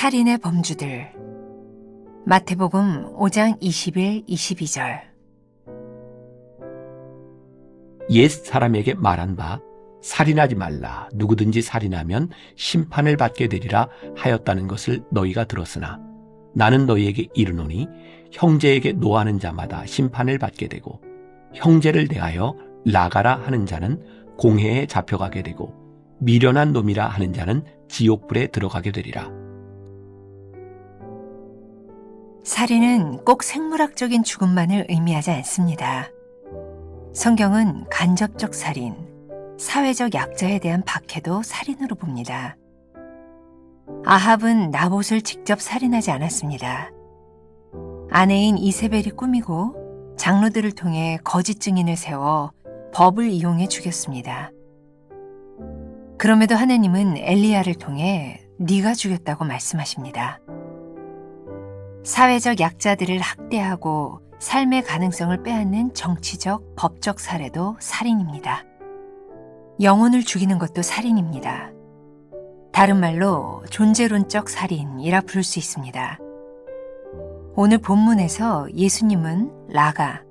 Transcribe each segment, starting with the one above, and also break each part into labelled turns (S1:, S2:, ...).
S1: 살인의 범주들. 마태복음 5장 21, 22절.
S2: 옛 사람에게 말한 바 살인하지 말라, 누구든지 살인하면 심판을 받게 되리라 하였다는 것을 너희가 들었으나 나는 너희에게 이르노니 형제에게 노하는 자마다 심판을 받게 되고 형제를 대하여 나가라 하는 자는 공회에 잡혀가게 되고 미련한 놈이라 하는 자는 지옥불에 들어가게 되리라.
S1: 살인은 꼭 생물학적인 죽음만을 의미하지 않습니다. 성경은 간접적 살인, 사회적 약자에 대한 박해도 살인으로 봅니다. 아합은 나봇을 직접 살인하지 않았습니다. 아내인 이세벨이 꾸미고 장로들을 통해 거짓 증인을 세워 법을 이용해 죽였습니다. 그럼에도 하나님은 엘리야를 통해 네가 죽였다고 말씀하십니다. 사회적 약자들을 학대하고 삶의 가능성을 빼앗는 정치적, 법적 살해도 살인입니다. 영혼을 죽이는 것도 살인입니다. 다른 말로 존재론적 살인이라 부를 수 있습니다. 오늘 본문에서 예수님은 라가,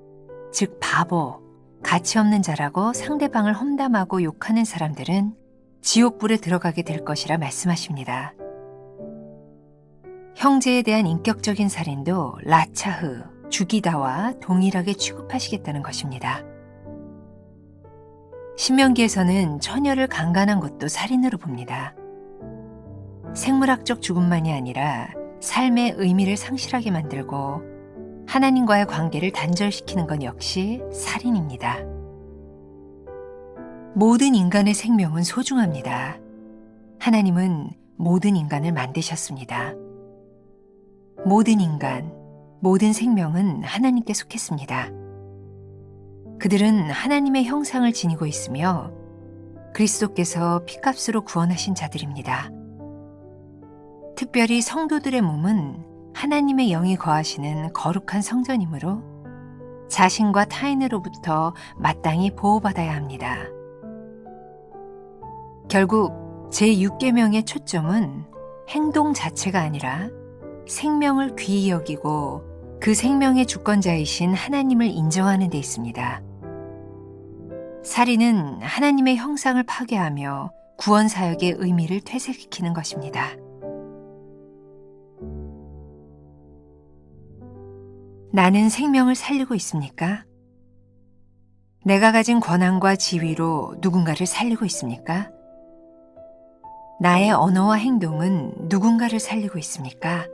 S1: 즉 바보, 가치 없는 자라고 상대방을 험담하고 욕하는 사람들은 지옥불에 들어가게 될 것이라 말씀하십니다. 형제에 대한 인격적인 살인도 라차흐, 죽이다와 동일하게 취급하시겠다는 것입니다. 신명기에서는 처녀를 강간한 것도 살인으로 봅니다. 생물학적 죽음만이 아니라 삶의 의미를 상실하게 만들고 하나님과의 관계를 단절시키는 것 역시 살인입니다. 모든 인간의 생명은 소중합니다. 하나님은 모든 인간을 만드셨습니다. 모든 인간, 모든 생명은 하나님께 속했습니다. 그들은 하나님의 형상을 지니고 있으며 그리스도께서 피값으로 구원하신 자들입니다. 특별히 성도들의 몸은 하나님의 영이 거하시는 거룩한 성전이므로 자신과 타인으로부터 마땅히 보호받아야 합니다. 결국 제6계명의 초점은 행동 자체가 아니라 생명을 귀히 여기고 그 생명의 주권자이신 하나님을 인정하는 데 있습니다. 살인은 하나님의 형상을 파괴하며 구원 사역의 의미를 퇴색시키는 것입니다. 나는 생명을 살리고 있습니까? 내가 가진 권한과 지위로 누군가를 살리고 있습니까? 나의 언어와 행동은 누군가를 살리고 있습니까?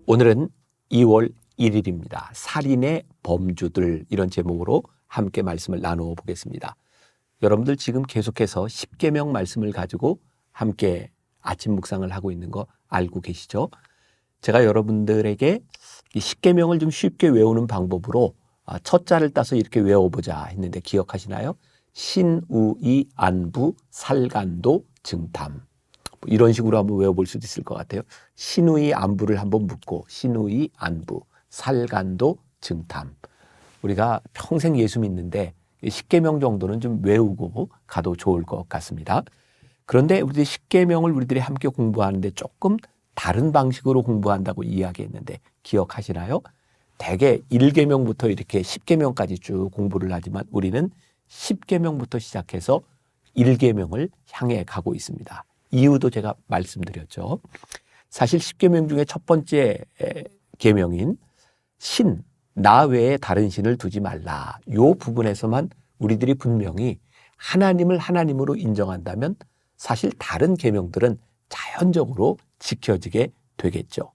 S2: 오늘은 2월 1일입니다. 살인의 범주들, 이런 제목으로 함께 말씀을 나누어 보겠습니다. 여러분들 지금 계속해서 10계명 말씀을 가지고 함께 아침 묵상을 하고 있는 거 알고 계시죠? 제가 여러분들에게 이 10계명을 좀 쉽게 외우는 방법으로 첫 자를 따서 이렇게 외워보자 했는데 기억하시나요? 신우이 안부 살간도 증탐, 이런 식으로 한번 외워볼 수도 있을 것 같아요. 신우이 안부를 한번 묻고 신우이 안부 살간도 증탐. 우리가 평생 예수 믿는데 10계명 정도는 좀 외우고 가도 좋을 것 같습니다. 그런데 우리들이 10계명을 우리들이 함께 공부하는데 조금 다른 방식으로 공부한다고 이야기했는데 기억하시나요? 대개 1계명부터 이렇게 10계명까지 쭉 공부를 하지만 우리는 10계명부터 시작해서 1계명을 향해 가고 있습니다. 이유도 제가 말씀드렸죠. 사실 10계명 중에 첫 번째 계명인 신, 나 외에 다른 신을 두지 말라, 이 부분에서만 우리들이 분명히 하나님을 하나님으로 인정한다면 사실 다른 계명들은 자연적으로 지켜지게 되겠죠.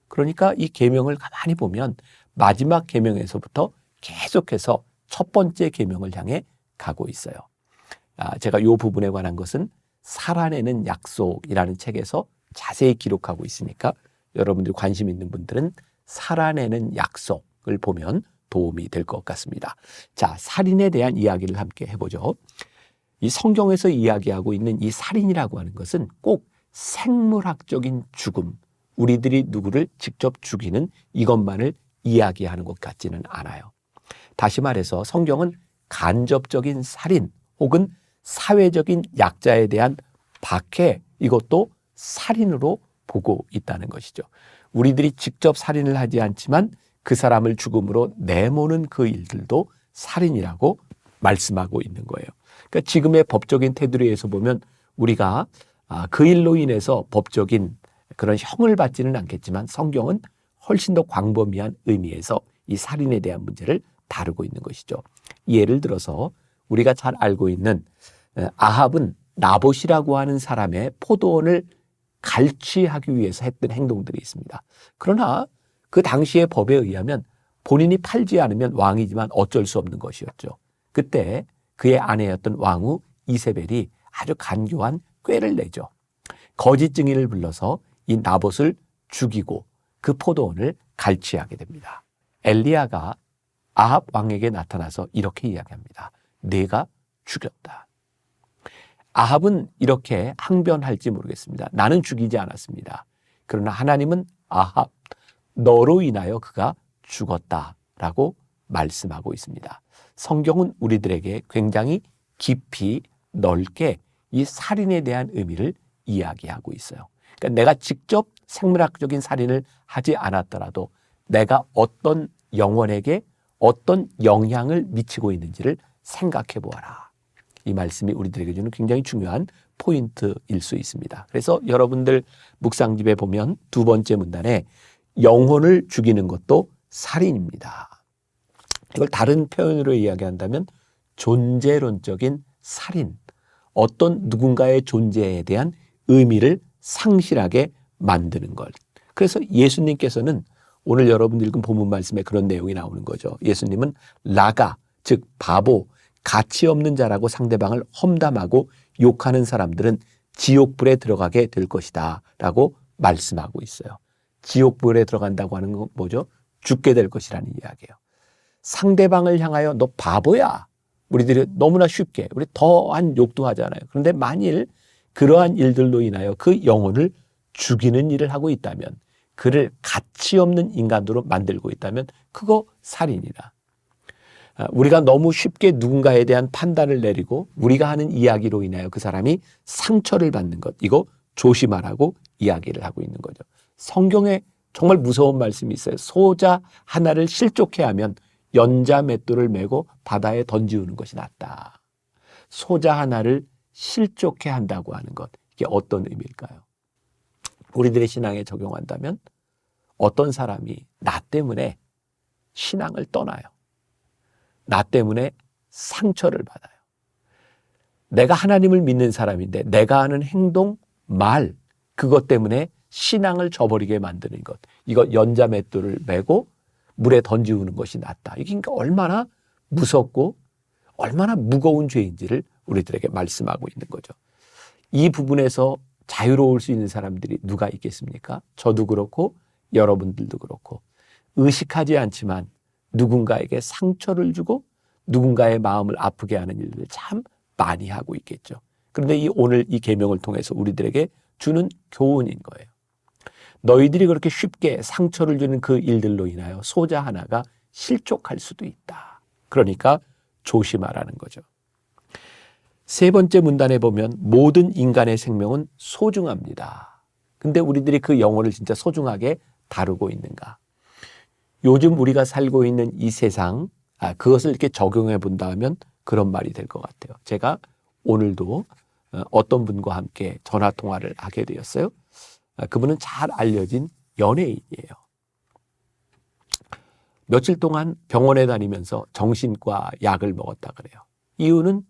S2: 그러니까 이 계명을 가만히 보면 마지막 계명에서부터 계속해서 첫 번째 계명을 향해 가고 있어요. 제가 이 부분에 관한 것은 살아내는 약속이라는 책에서 자세히 기록하고 있으니까 여러분들이 관심 있는 분들은 살아내는 약속을 보면 도움이 될 것 같습니다. 자, 살인에 대한 이야기를 함께 해보죠. 이 성경에서 이야기하고 있는 이 살인이라고 하는 것은 꼭 생물학적인 죽음, 우리들이 누구를 직접 죽이는 이것만을 이야기하는 것 같지는 않아요. 다시 말해서 성경은 간접적인 살인 혹은 사회적인 약자에 대한 박해, 이것도 살인으로 보고 있다는 것이죠. 우리들이 직접 살인을 하지 않지만 그 사람을 죽음으로 내모는 그 일들도 살인이라고 말씀하고 있는 거예요. 그러니까 지금의 법적인 테두리에 의해서 보면 우리가 그 일로 인해서 법적인 그런 형을 받지는 않겠지만 성경은 훨씬 더 광범위한 의미에서 이 살인에 대한 문제를 다루고 있는 것이죠. 예를 들어서 우리가 잘 알고 있는 아합은 나봇이라고 하는 사람의 포도원을 갈취하기 위해서 했던 행동들이 있습니다. 그러나 그 당시의 법에 의하면 본인이 팔지 않으면 왕이지만 어쩔 수 없는 것이었죠. 그때 그의 아내였던 왕후 이세벨이 아주 간교한 꾀를 내죠. 거짓 증인을 불러서 이 나봇을 죽이고 그 포도원을 갈취하게 됩니다. 엘리야가 아합 왕에게 나타나서 이렇게 이야기합니다. 내가 죽였다. 아합은 이렇게 항변할지 모르겠습니다. 나는 죽이지 않았습니다. 그러나 하나님은 아합, 너로 인하여 그가 죽었다라고 말씀하고 있습니다. 성경은 우리들에게 굉장히 깊이 넓게 이 살인에 대한 의미를 이야기하고 있어요. 그러니까 내가 직접 생물학적인 살인을 하지 않았더라도 내가 어떤 영혼에게 어떤 영향을 미치고 있는지를 생각해 보아라. 이 말씀이 우리들에게 주는 굉장히 중요한 포인트일 수 있습니다. 그래서 여러분들 묵상집에 보면 두 번째 문단에 영혼을 죽이는 것도 살인입니다. 이걸 다른 표현으로 이야기한다면 존재론적인 살인, 어떤 누군가의 존재에 대한 의미를 상실하게 만드는 것. 그래서 예수님께서는 오늘 여러분 읽은 본문 말씀에 그런 내용이 나오는 거죠. 예수님은 라가, 즉 바보, 가치 없는 자라고 상대방을 험담하고 욕하는 사람들은 지옥불에 들어가게 될 것이다 라고 말씀하고 있어요. 지옥불에 들어간다고 하는 건 뭐죠? 죽게 될 것이라는 이야기예요. 상대방을 향하여 너 바보야. 우리들이 너무나 쉽게 우리 더한 욕도 하잖아요. 그런데 만일 그러한 일들로 인하여 그 영혼을 죽이는 일을 하고 있다면, 그를 가치 없는 인간으로 만들고 있다면 그거 살인이다. 우리가 너무 쉽게 누군가에 대한 판단을 내리고 우리가 하는 이야기로 인하여 그 사람이 상처를 받는 것, 이거 조심하라고 이야기를 하고 있는 거죠. 성경에 정말 무서운 말씀이 있어요. 소자 하나를 실족해 하면 연자 맷돌을 메고 바다에 던지우는 것이 낫다. 소자 하나를 실족해 한다고 하는 것, 이게 어떤 의미일까요? 우리들의 신앙에 적용한다면 어떤 사람이 나 때문에 신앙을 떠나요. 나 때문에 상처를 받아요. 내가 하나님을 믿는 사람인데 내가 하는 행동, 말, 그것 때문에 신앙을 저버리게 만드는 것, 이거 연자 맷돌을 메고 물에 던지우는 것이 낫다. 이게 그러니까 얼마나 무섭고 얼마나 무거운 죄인지를 우리들에게 말씀하고 있는 거죠. 이 부분에서 자유로울 수 있는 사람들이 누가 있겠습니까? 저도 그렇고 여러분들도 그렇고 의식하지 않지만 누군가에게 상처를 주고 누군가의 마음을 아프게 하는 일들을 참 많이 하고 있겠죠. 그런데 오늘 이 계명을 통해서 우리들에게 주는 교훈인 거예요. 너희들이 그렇게 쉽게 상처를 주는 그 일들로 인하여 소자 하나가 실족할 수도 있다. 그러니까 조심하라는 거죠. 세 번째 문단에 보면 모든 인간의 생명은 소중합니다. 근데 우리들이 그 영혼을 진짜 소중하게 다루고 있는가? 요즘 우리가 살고 있는 이 세상, 그것을 이렇게 적용해 본다면 그런 말이 될 것 같아요. 제가 오늘도 어떤 분과 함께 전화 통화를 하게 되었어요. 그분은 잘 알려진 연예인이에요. 며칠 동안 병원에 다니면서 정신과 약을 먹었다 그래요. 이유는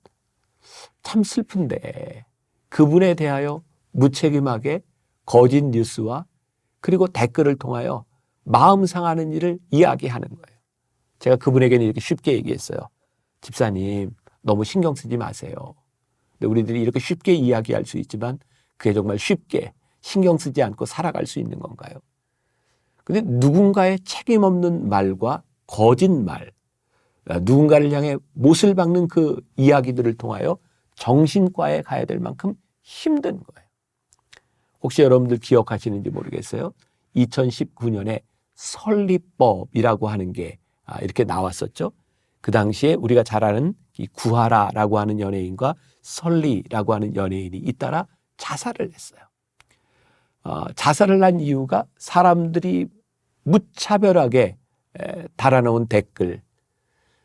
S2: 참 슬픈데 그분에 대하여 무책임하게 거짓 뉴스와 그리고 댓글을 통하여 마음 상하는 일을 이야기하는 거예요. 제가 그분에게는 이렇게 쉽게 얘기했어요. 집사님, 너무 신경 쓰지 마세요. 근데 우리들이 이렇게 쉽게 이야기할 수 있지만 그게 정말 쉽게 신경 쓰지 않고 살아갈 수 있는 건가요? 근데 누군가의 책임 없는 말과 거짓말, 누군가를 향해 못을 박는 그 이야기들을 통하여 정신과에 가야 될 만큼 힘든 거예요. 혹시 여러분들 기억하시는지 모르겠어요. 2019년에 설립법이라고 하는 게 이렇게 나왔었죠. 그 당시에 우리가 잘 아는 이 구하라라고 하는 연예인과 설리라고 하는 연예인이 잇따라 자살을 했어요. 자살을 한 이유가 사람들이 무차별하게 달아놓은 댓글,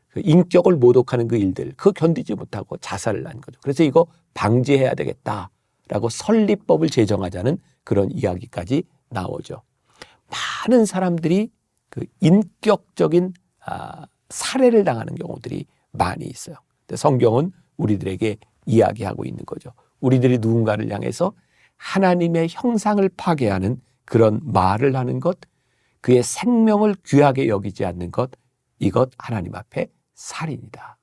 S2: 그 인격을 모독하는 그 일들, 그거 견디지 못하고 자살을 한 거죠. 그래서 이거 방지해야 되겠다라고 설리법을 제정하자는 그런 이야기까지 나오죠. 많은 사람들이 그 인격적인 살해를 당하는 경우들이 많이 있어요. 근데 성경은 우리들에게 이야기하고 있는 거죠. 우리들이 누군가를 향해서 하나님의 형상을 파괴하는 그런 말을 하는 것, 그의 생명을 귀하게 여기지 않는 것, 이것 하나님 앞에 살인이다.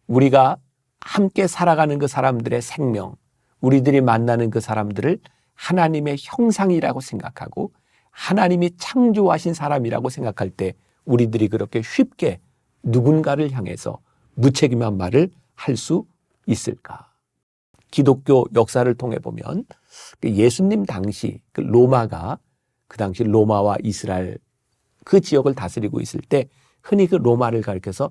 S2: 우리가 함께 살아가는 그 사람들의 생명, 우리들이 만나는 그 사람들을 하나님의 형상이라고 생각하고 하나님이 창조하신 사람이라고 생각할 때 우리들이 그렇게 쉽게 누군가를 향해서 무책임한 말을 할 수 있을까? 기독교 역사를 통해 보면 예수님 당시 그 로마가 그 당시 로마와 이스라엘 그 지역을 다스리고 있을 때 흔히 그 로마를 가리켜서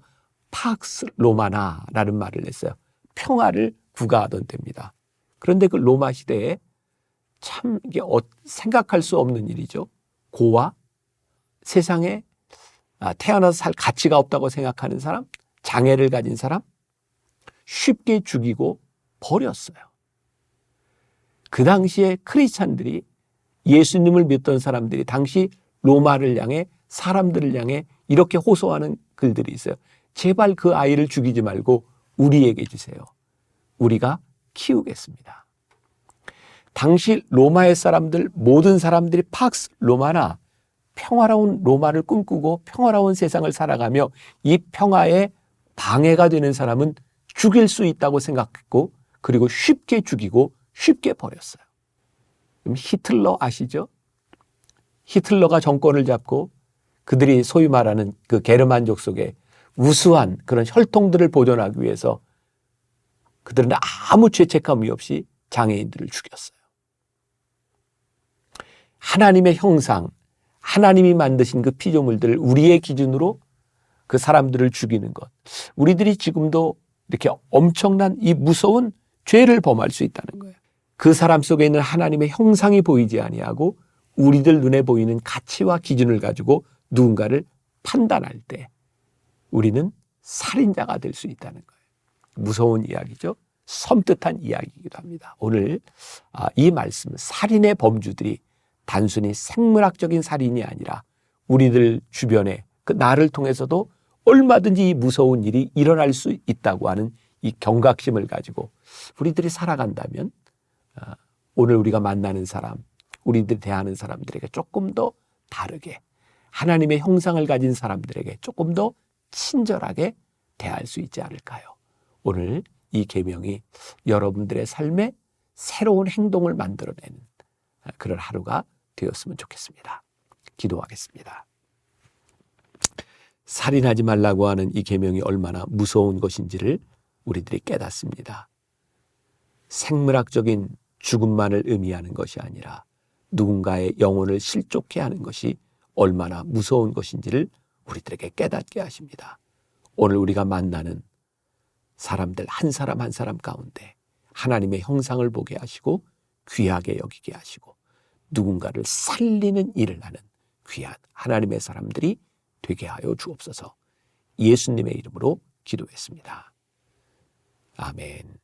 S2: 팍스 로마나라는 말을 냈어요. 평화를 구가하던 때입니다. 그런데 그 로마 시대에 참 이게 생각할 수 없는 일이죠. 고아, 세상에 태어나서 살 가치가 없다고 생각하는 사람, 장애를 가진 사람 쉽게 죽이고 버렸어요. 그 당시에 크리스찬들이 예수님을 믿던 사람들이 당시 로마를 향해 사람들을 향해 이렇게 호소하는 글들이 있어요. 제발 그 아이를 죽이지 말고 우리에게 주세요. 우리가 키우겠습니다. 당시 로마의 사람들, 모든 사람들이 팍스 로마나 평화로운 로마를 꿈꾸고 평화로운 세상을 살아가며 이 평화에 방해가 되는 사람은 죽일 수 있다고 생각했고 그리고 쉽게 죽이고 쉽게 버렸어요. 그럼 히틀러 아시죠? 히틀러가 정권을 잡고 그들이 소위 말하는 그 게르만족 속에 우수한 그런 혈통들을 보존하기 위해서 그들은 아무 죄책감이 없이 장애인들을 죽였어요. 하나님의 형상, 하나님이 만드신 그 피조물들을 우리의 기준으로 그 사람들을 죽이는 것. 우리들이 지금도 이렇게 엄청난 이 무서운 죄를 범할 수 있다는 거예요. 그 사람 속에 있는 하나님의 형상이 보이지 아니하고 우리들 눈에 보이는 가치와 기준을 가지고 누군가를 판단할 때 우리는 살인자가 될 수 있다는 거예요. 무서운 이야기죠. 섬뜩한 이야기이기도 합니다. 오늘 이 말씀, 살인의 범주들이 단순히 생물학적인 살인이 아니라 우리들 주변에 그 나를 통해서도 얼마든지 이 무서운 일이 일어날 수 있다고 하는 이 경각심을 가지고 우리들이 살아간다면 오늘 우리가 만나는 사람, 우리들이 대하는 사람들에게 조금 더 다르게 하나님의 형상을 가진 사람들에게 조금 더 친절하게 대할 수 있지 않을까요? 오늘 이 계명이 여러분들의 삶에 새로운 행동을 만들어내는 그런 하루가 되었으면 좋겠습니다. 기도하겠습니다. 살인하지 말라고 하는 이 계명이 얼마나 무서운 것인지를 우리들이 깨닫습니다. 생물학적인 죽음만을 의미하는 것이 아니라 누군가의 영혼을 실족해 하는 것이 얼마나 무서운 것인지를 우리들에게 깨닫게 하십니다. 오늘 우리가 만나는 사람들 한 사람 한 사람 가운데 하나님의 형상을 보게 하시고 귀하게 여기게 하시고 누군가를 살리는 일을 하는 귀한 하나님의 사람들이 되게 하여 주옵소서. 예수님의 이름으로 기도했습니다. 아멘.